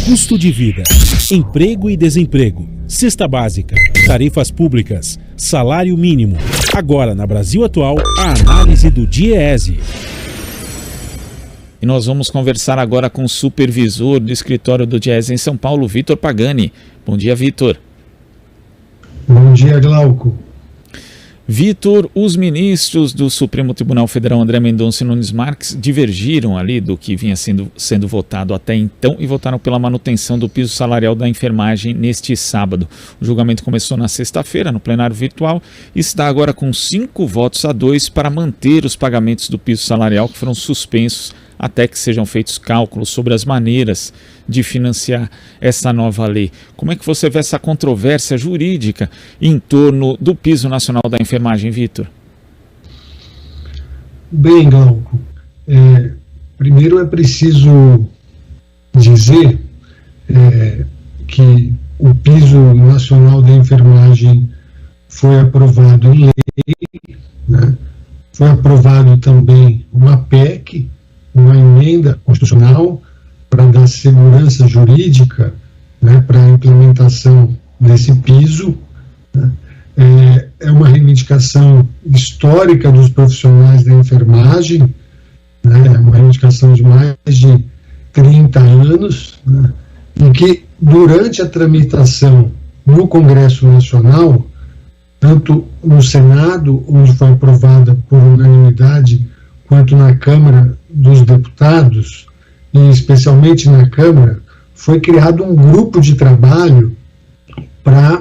Custo de vida, emprego e desemprego, cesta básica, tarifas públicas, salário mínimo. Agora, na Brasil Atual, a análise do DIEESE. E nós vamos conversar agora com o supervisor do escritório do DIEESE em São Paulo, Vitor Pagani. Bom dia, Vitor. Bom dia, Glauco. Vitor, os ministros do Supremo Tribunal Federal, André Mendonça e Nunes Marques, divergiram ali do que vinha sendo votado até então e votaram pela manutenção do piso salarial da enfermagem neste sábado. O julgamento começou na sexta-feira, no plenário virtual, e está agora com 5 votos a 2 para manter os pagamentos do piso salarial que foram suspensos até que sejam feitos cálculos sobre as maneiras de financiar essa nova lei. Como é que você vê essa controvérsia jurídica em torno do piso nacional da enfermagem, Vitor? Bem, Glauco, primeiro é preciso dizer que o piso nacional da enfermagem foi aprovado em lei, né? Foi aprovado também uma PEC, uma emenda constitucional para dar segurança jurídica, né, para a implementação desse piso, né? É uma reivindicação histórica dos profissionais da enfermagem, né? É uma reivindicação de mais de 30 anos, né? Em que, durante a tramitação no Congresso Nacional, tanto no Senado, onde foi aprovada por unanimidade, quanto na Câmara dos Deputados, e especialmente na Câmara, foi criado um grupo de trabalho para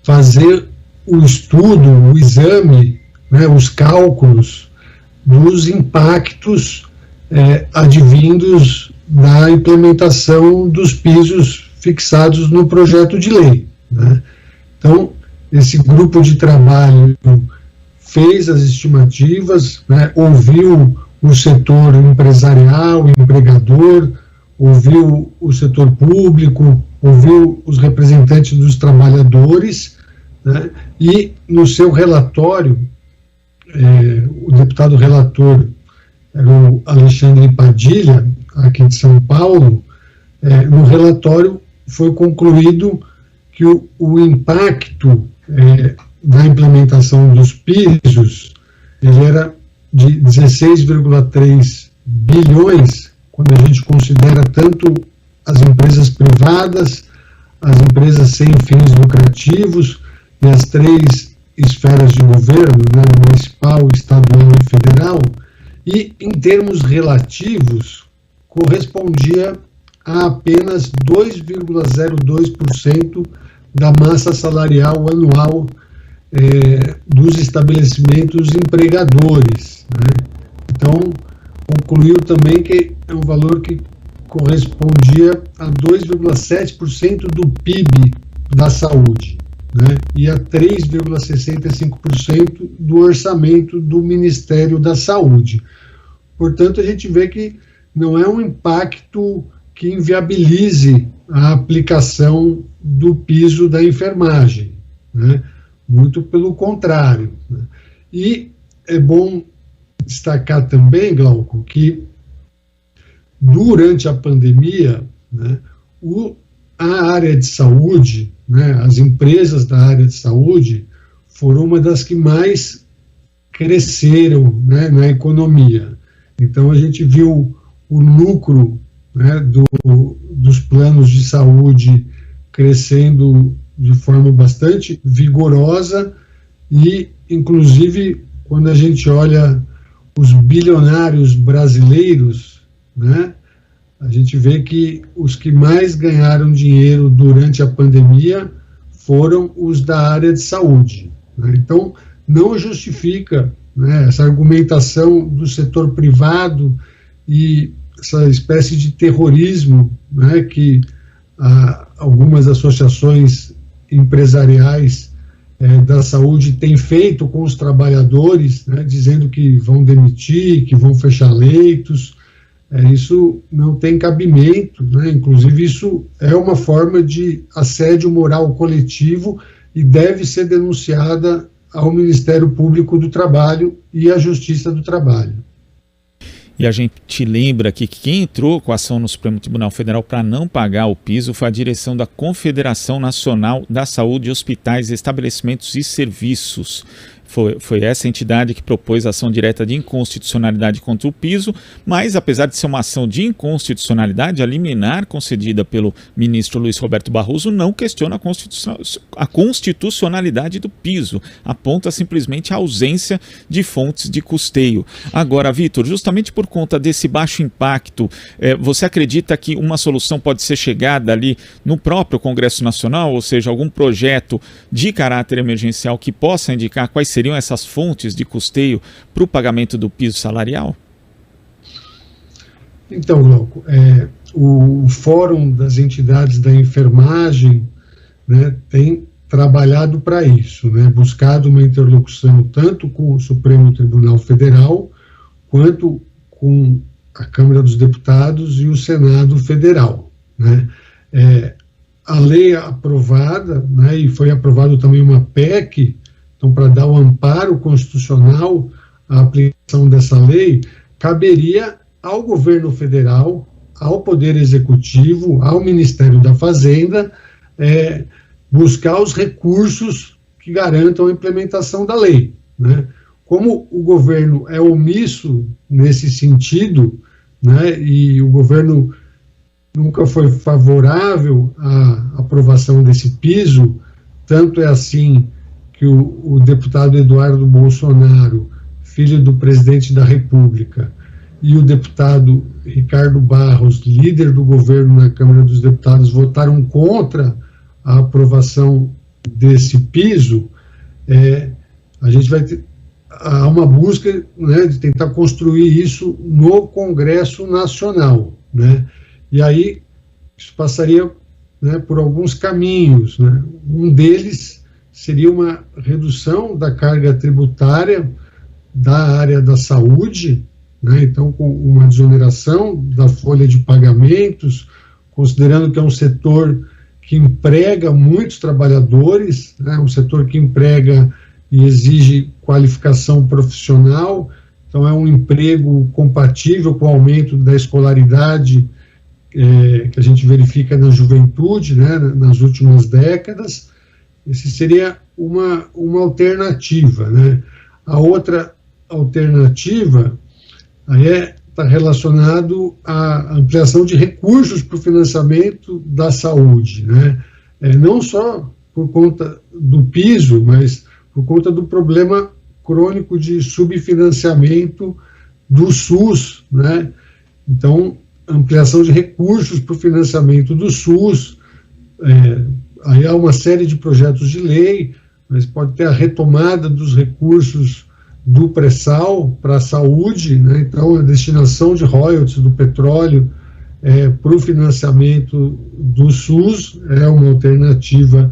fazer o estudo, o exame, né, os cálculos dos impactos advindos da implementação dos pisos fixados no projeto de lei, né? Então, esse grupo de trabalho fez as estimativas, né, ouviu o setor empresarial, empregador, ouviu o setor público, ouviu os representantes dos trabalhadores, né, e no seu relatório, o deputado relator era o Alexandre Padilha, aqui de São Paulo. No relatório foi concluído que o impacto da implementação dos pisos, ele era de 16,3 bilhões, quando a gente considera tanto as empresas privadas, as empresas sem fins lucrativos e as 3 esferas de governo, né, municipal, estadual e federal, e em termos relativos correspondia a apenas 2,02% da massa salarial anual dos estabelecimentos empregadores, né? Então, concluiu também que é um valor que correspondia a 2,7% do PIB da saúde, né? E a 3,65% do orçamento do Ministério da Saúde. Portanto, a gente vê que não é um impacto que inviabilize a aplicação do piso da enfermagem, né? Muito pelo contrário, né? E é bom destacar também, Glauco, que durante a pandemia, né, a área de saúde, né, as empresas da área de saúde foram uma das que mais cresceram, né, na economia. Então a gente viu o lucro, né, dos planos de saúde crescendo de forma bastante vigorosa e, inclusive, quando a gente olha os bilionários brasileiros, né, a gente vê que os que mais ganharam dinheiro durante a pandemia foram os da área de saúde, né? Então, não justifica, né, essa argumentação do setor privado e essa espécie de terrorismo, né, que algumas associações empresariais da saúde têm feito com os trabalhadores, né, dizendo que vão demitir, que vão fechar leitos. Isso não tem cabimento, né? Inclusive isso é uma forma de assédio moral coletivo e deve ser denunciada ao Ministério Público do Trabalho e à Justiça do Trabalho. E a gente lembra aqui que quem entrou com a ação no Supremo Tribunal Federal para não pagar o piso foi a direção da Confederação Nacional da Saúde, Hospitais, Estabelecimentos e Serviços. Foi essa entidade que propôs a ação direta de inconstitucionalidade contra o piso, mas apesar de ser uma ação de inconstitucionalidade, a liminar concedida pelo ministro Luiz Roberto Barroso não questiona a constitucionalidade do piso, aponta simplesmente a ausência de fontes de custeio. Agora, Vitor, justamente por conta desse baixo impacto, você acredita que uma solução pode ser chegada ali no próprio Congresso Nacional, ou seja, algum projeto de caráter emergencial que possa indicar quais seriam essas fontes de custeio para o pagamento do piso salarial? Então, Glauco, o Fórum das Entidades da Enfermagem, né, tem trabalhado para isso, né, buscado uma interlocução tanto com o Supremo Tribunal Federal quanto com a Câmara dos Deputados e o Senado Federal, né. A lei aprovada, né, e foi aprovado também uma PEC. Então, para dar o amparo constitucional à aplicação dessa lei, caberia ao governo federal, ao Poder Executivo, ao Ministério da Fazenda, buscar os recursos que garantam a implementação da lei, né? Como o governo é omisso nesse sentido, né, e o governo nunca foi favorável à aprovação desse piso, tanto é assim que o deputado Eduardo Bolsonaro, filho do presidente da República, e o deputado Ricardo Barros, líder do governo na Câmara dos Deputados, votaram contra a aprovação desse piso, a gente vai ter uma busca, né, de tentar construir isso no Congresso Nacional, né? E aí isso passaria, né, por alguns caminhos, né? Um deles seria uma redução da carga tributária da área da saúde, né? Então, com uma desoneração da folha de pagamentos, considerando que é um setor que emprega muitos trabalhadores, né? Um setor que emprega e exige qualificação profissional, então é um emprego compatível com o aumento da escolaridade que a gente verifica na juventude, né, nas últimas décadas. Esse seria uma alternativa, né? A outra alternativa está relacionado à ampliação de recursos para o financiamento da saúde, né? Não só por conta do piso, mas por conta do problema crônico de subfinanciamento do SUS, né? Então, ampliação de recursos para o financiamento do SUS, aí há uma série de projetos de lei, mas pode ter a retomada dos recursos do pré-sal para a saúde, né? Então a destinação de royalties do petróleo para o financiamento do SUS é uma alternativa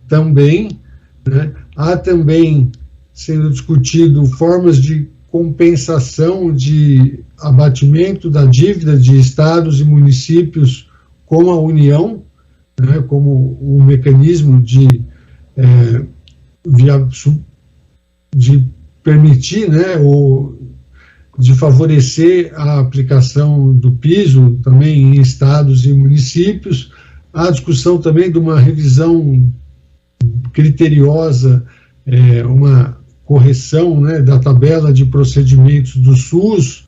também, né? Há também sendo discutido formas de compensação de abatimento da dívida de estados e municípios com a União, né, como um mecanismo de permitir, né, ou de favorecer a aplicação do piso também em estados e municípios. Há discussão também de uma revisão criteriosa, uma correção, né, da tabela de procedimentos do SUS,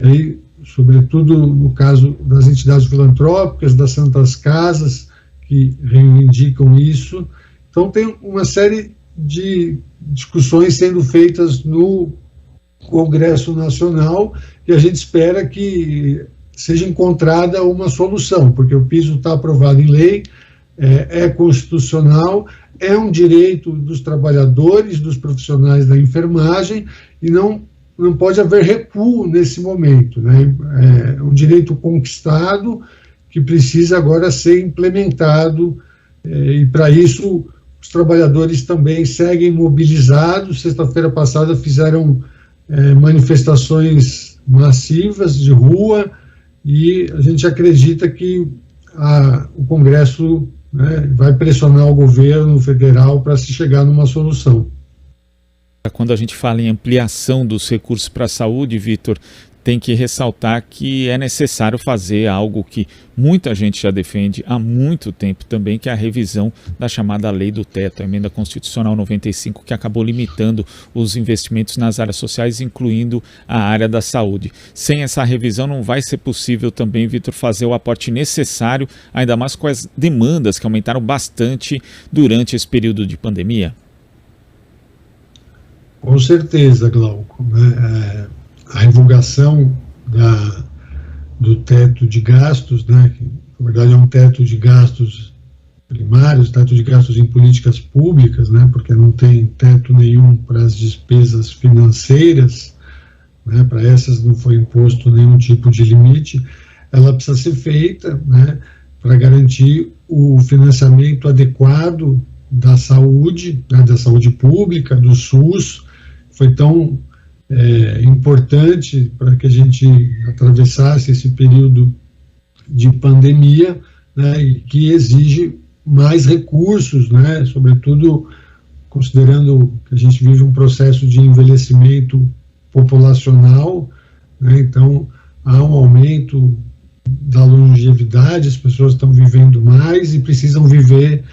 aí, sobretudo no caso das entidades filantrópicas, das Santas Casas, que reivindicam isso. Então, tem uma série de discussões sendo feitas no Congresso Nacional e a gente espera que seja encontrada uma solução, porque o piso está aprovado em lei, é constitucional, é um direito dos trabalhadores, dos profissionais da enfermagem, e não pode haver recuo nesse momento, né? É um direito conquistado que precisa agora ser implementado, e para isso os trabalhadores também seguem mobilizados. Sexta-feira passada fizeram manifestações massivas de rua, e a gente acredita que o Congresso, né, vai pressionar o governo federal para se chegar numa solução. Quando a gente fala em ampliação dos recursos para a saúde, Vitor, tem que ressaltar que é necessário fazer algo que muita gente já defende há muito tempo também, que é a revisão da chamada Lei do Teto, a Emenda Constitucional 95, que acabou limitando os investimentos nas áreas sociais, incluindo a área da saúde. Sem essa revisão não vai ser possível também, Vitor, fazer o aporte necessário, ainda mais com as demandas que aumentaram bastante durante esse período de pandemia. Com certeza, Glauco, né? A revogação do teto de gastos, né, que na verdade é um teto de gastos primários, teto de gastos em políticas públicas, né, porque não tem teto nenhum para as despesas financeiras, né, para essas não foi imposto nenhum tipo de limite, ela precisa ser feita, né, para garantir o financiamento adequado da saúde, né, da saúde pública, do SUS. Foi tão importante para que a gente atravessasse esse período de pandemia, né, e que exige mais recursos, né, sobretudo considerando que a gente vive um processo de envelhecimento populacional, né, então há um aumento da longevidade, as pessoas estão vivendo mais e precisam viver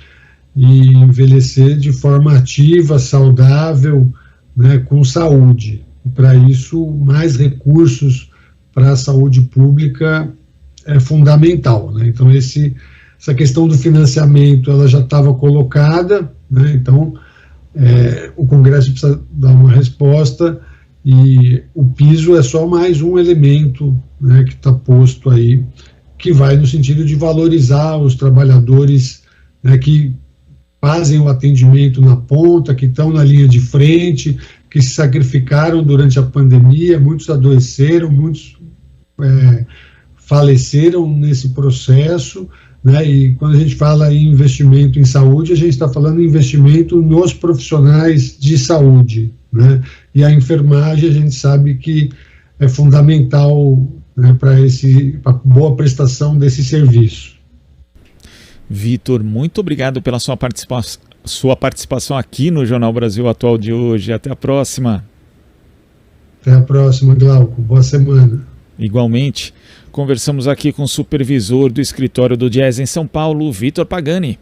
e envelhecer de forma ativa, saudável, né, com saúde. Para isso, mais recursos para a saúde pública é fundamental, né? Então, essa questão do financiamento ela já estava colocada, né? Então, o Congresso precisa dar uma resposta e o piso é só mais um elemento, né, que está posto aí, que vai no sentido de valorizar os trabalhadores, né, que fazem o atendimento na ponta, que estão na linha de frente, que se sacrificaram durante a pandemia, muitos adoeceram, muitos faleceram nesse processo, né? E quando a gente fala em investimento em saúde, a gente está falando em investimento nos profissionais de saúde, né? E a enfermagem, a gente sabe que é fundamental, né, para a boa prestação desse serviço. Vitor, muito obrigado pela sua participação aqui no Jornal Brasil Atual de hoje. Até a próxima. Até a próxima, Glauco. Boa semana. Igualmente, conversamos aqui com o supervisor do escritório do Diese em São Paulo, Vitor Pagani.